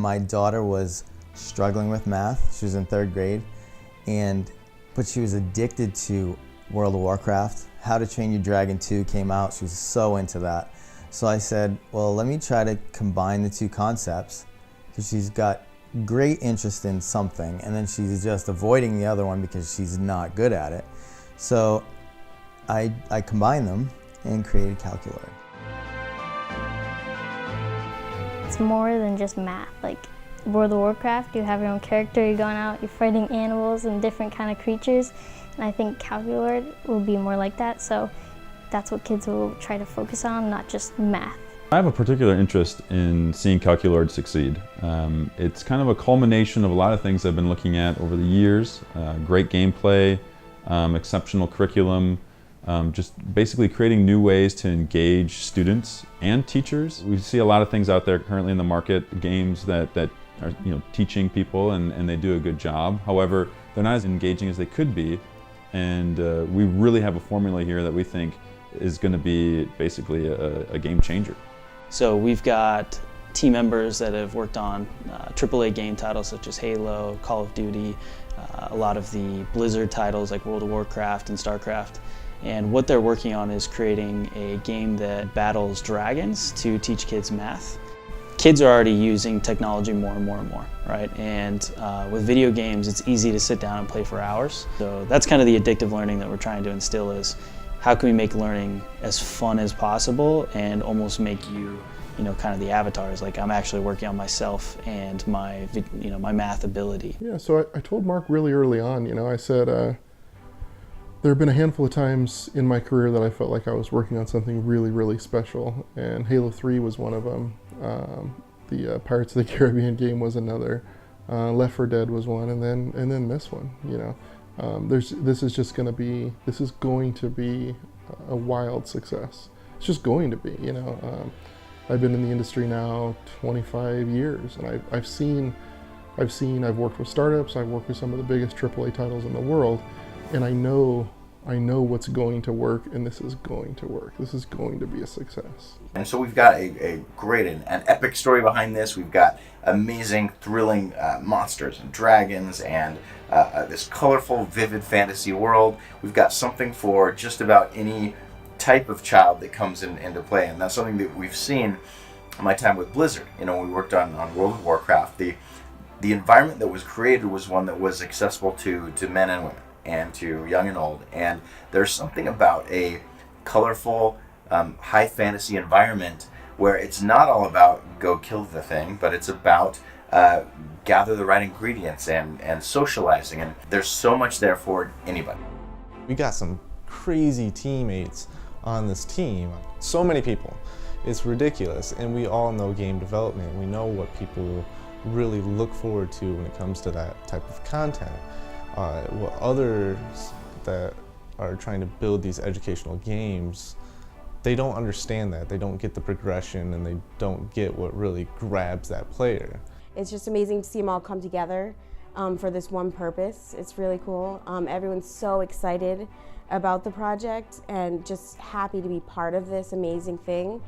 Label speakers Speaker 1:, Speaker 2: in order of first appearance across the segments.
Speaker 1: My daughter was struggling with math. She was in 3rd grade, but she was addicted to World of Warcraft. How to Train Your Dragon 2 came out. She was so into that. So I said, well, let me try to combine the two concepts, because she's got great interest in something, and then she's just avoiding the other one because she's not good at it. So I combined them and created Kalquelord.
Speaker 2: It's more than just math. Like World of Warcraft, you have your own character, you're going out, you're fighting animals and different kind of creatures. And I think Kalquelord will be more like that, so that's what kids will try to focus on, not just math.
Speaker 3: I have a particular interest in seeing Kalquelord succeed. It's kind of a culmination of a lot of things I've been looking at over the years. Great gameplay, exceptional curriculum, just basically creating new ways to engage students and teachers. We see a lot of things out there currently in the market, games that are teaching people and they do a good job. However, they're not as engaging as they could be, and we really have a formula here that we think is going to be basically a game changer.
Speaker 4: So we've got team members that have worked on AAA game titles such as Halo, Call of Duty, a lot of the Blizzard titles like World of Warcraft and StarCraft. And what they're working on is creating a game that battles dragons to teach kids math. Kids are already using technology more and more and more, right? And with video games, it's easy to sit down and play for hours. So that's kind of the addictive learning that we're trying to instill, is how can we make learning as fun as possible and almost make you, kind of the avatars. Like, I'm actually working on myself and my, my math ability.
Speaker 5: Yeah, so I told Mark really early on, I said, there have been a handful of times in my career that I felt like I was working on something really, really special, and Halo 3 was one of them. The Pirates of the Caribbean game was another. Left 4 Dead was one, and then this one. This is going to be a wild success. It's just going to be. I've been in the industry now 25 years, and I've worked with startups. I've worked with some of the biggest AAA titles in the world, and I know what's going to work, and this is going to work. This is going to be a success.
Speaker 6: And so we've got a great and an epic story behind this. We've got amazing, thrilling monsters and dragons and this colorful, vivid fantasy world. We've got something for just about any type of child that comes into play, and that's something that we've seen in my time with Blizzard. We worked on World of Warcraft. The environment that was created was one that was accessible to men and women, and to young and old. And there's something about a colorful, high fantasy environment where it's not all about go kill the thing, but it's about gather the right ingredients and socializing. And there's so much there for anybody.
Speaker 7: We got some crazy teammates on this team. So many people. It's ridiculous. And we all know game development. We know what people really look forward to when it comes to that type of content. What others that are trying to build these educational games, they don't understand that. They don't get the progression, and they don't get what really grabs that player.
Speaker 8: It's just amazing to see them all come together for this one purpose. It's really cool. Everyone's so excited about the project and just happy to be part of this amazing thing.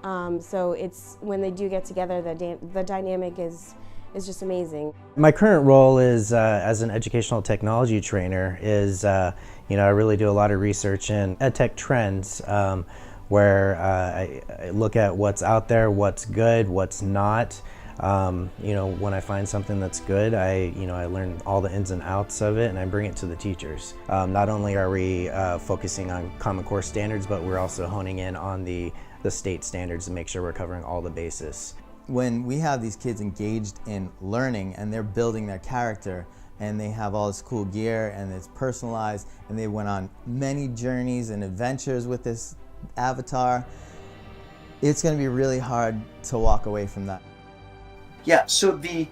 Speaker 8: So it's, when they do get together, the dynamic is just amazing.
Speaker 9: My current role is as an educational technology trainer I really do a lot of research in edtech trends, where I look at what's out there, what's good, what's not. When I find something that's good, I learn all the ins and outs of it, and I bring it to the teachers. Not only are we focusing on Common Core standards, but we're also honing in on the state standards to make sure we're covering all the bases.
Speaker 1: When we have these kids engaged in learning and they're building their character, and they have all this cool gear and it's personalized, and they went on many journeys and adventures with this avatar, it's going to be really hard to walk away from that.
Speaker 6: Yeah, so the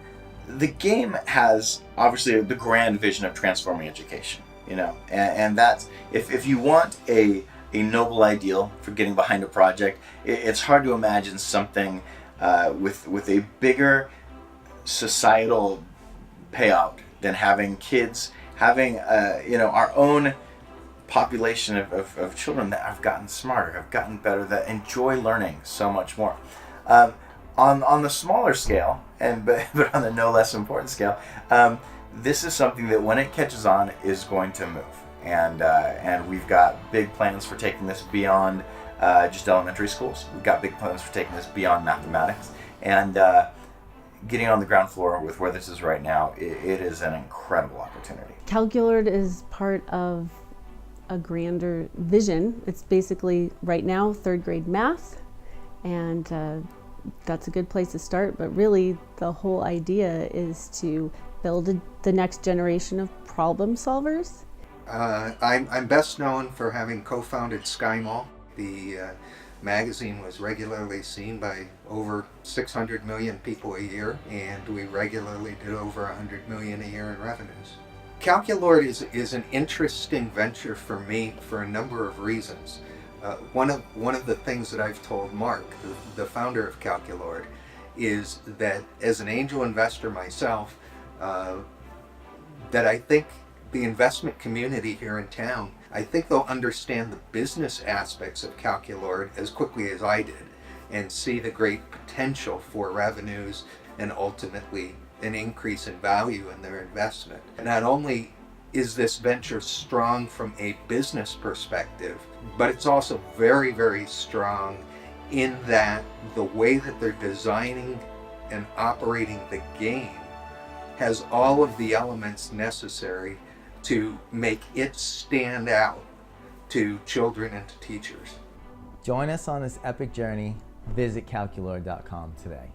Speaker 6: game has obviously the grand vision of transforming education, and that's, if you want a noble ideal for getting behind a project, it's hard to imagine something with a bigger societal payout than having kids, having our own population of children that have gotten smarter, have gotten better, that enjoy learning so much more. On the smaller scale, but on the no less important scale, this is something that when it catches on is going to move. And we've got big plans for taking this beyond just elementary schools. We've got big plans for taking this beyond mathematics. And getting on the ground floor with where this is right now, it is an incredible opportunity.
Speaker 10: Kalquelord is part of a grander vision. It's basically right now 3rd grade math, and that's a good place to start, but really the whole idea is to build the next generation of problem solvers.
Speaker 11: I'm best known for having co-founded SkyMall. The magazine was regularly seen by over 600 million people a year, and we regularly did over 100 million a year in revenues. Kalquelord is an interesting venture for me for a number of reasons. One of the things that I've told Mark, the founder of Kalquelord, is that as an angel investor myself, that I think the investment community here in town, I think they'll understand the business aspects of Kalquelord as quickly as I did and see the great potential for revenues and ultimately an increase in value in their investment. And not only is this venture strong from a business perspective, but it's also very, very strong in that the way that they're designing and operating the game has all of the elements necessary to make it stand out to children and to teachers.
Speaker 1: Join us on this epic journey. Visit Kalquelord.com today.